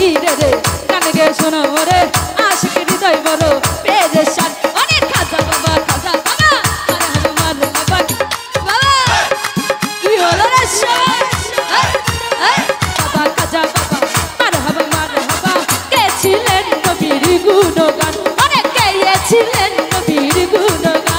পীরে রে গান গে শোনো রে আশিক হৃদয় বড় পেরেশান অনেক খাজা বাবা মার হাবা বাবা কি হলো রে বাবা খাজা বাবা মার হাবা গেছিলেন নবীর গুণগান অনেক গেয়েছিলেন নবীর গুণগান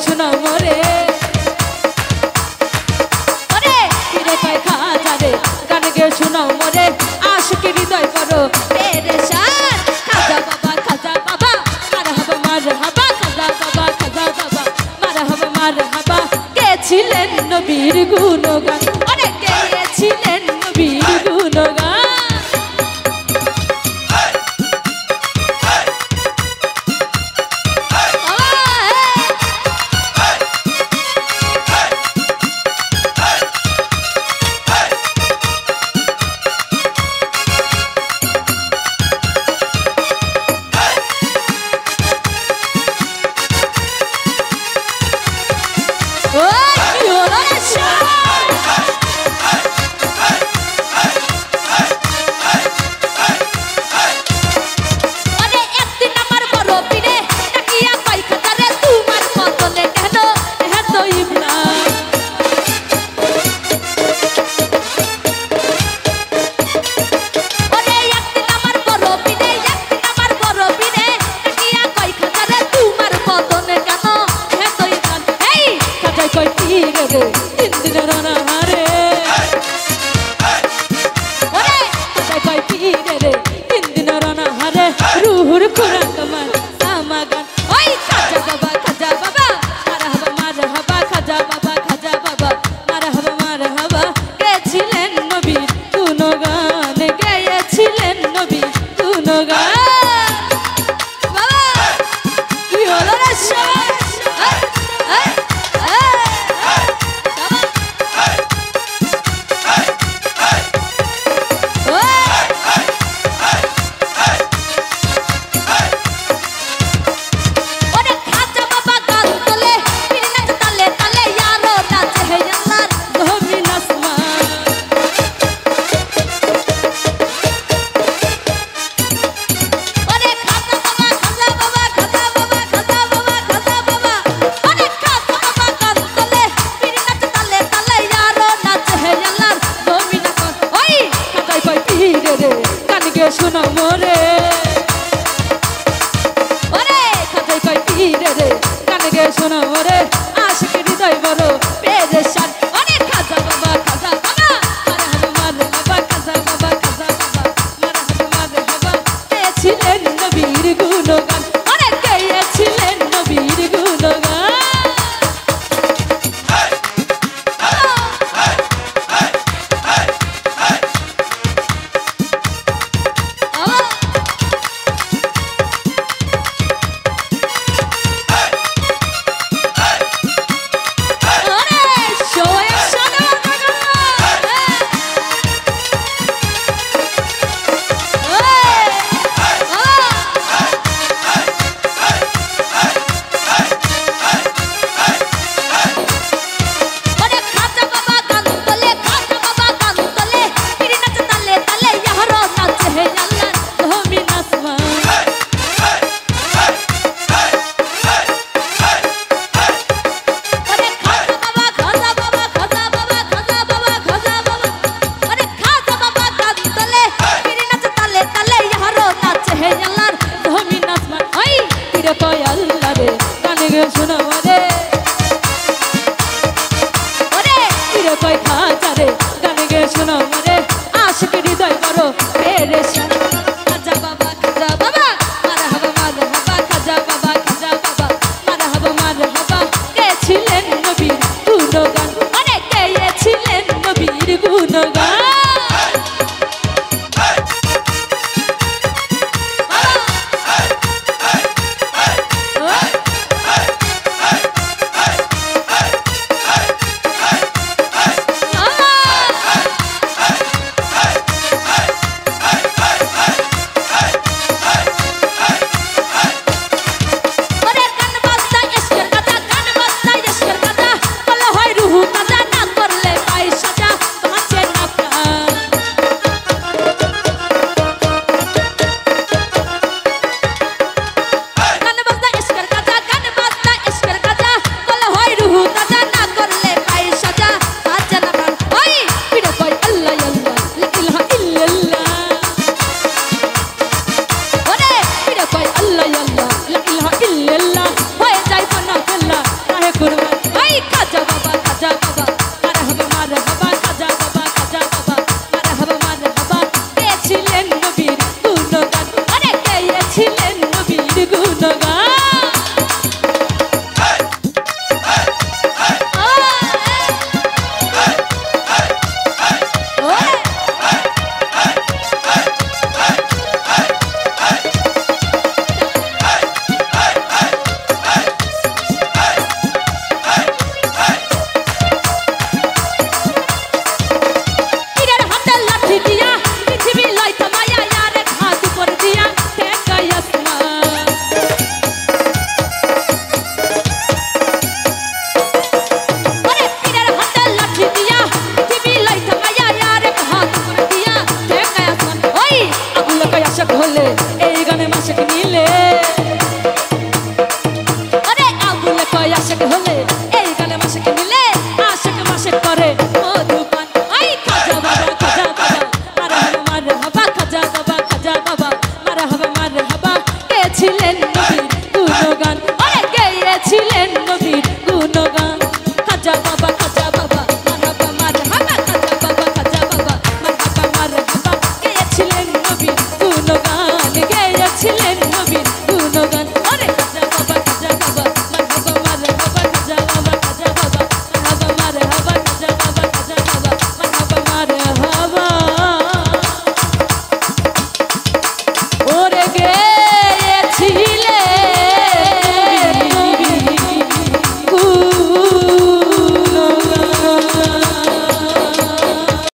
শোনা মরে ওরে পীরে পায় খাজা রে গান গে শোনা মরে আশিক হৃদয় করো পেরেশান খাজা বাবা মার হাবা খাজা বাবা মার হাবা গেছিলেন নবীর গুণগান অনেক গেছিলেন নবীর গুণগান রে গানে গে শোনো রে আশিক হৃদয় বড় পেরেশান খাজা বাবা মারহাবা খাজা বাবা মারহাবা গেছিলেন নবীর গুণগান অনেক গেয়েছিলেন নবীর গুণগান খাজা বাবা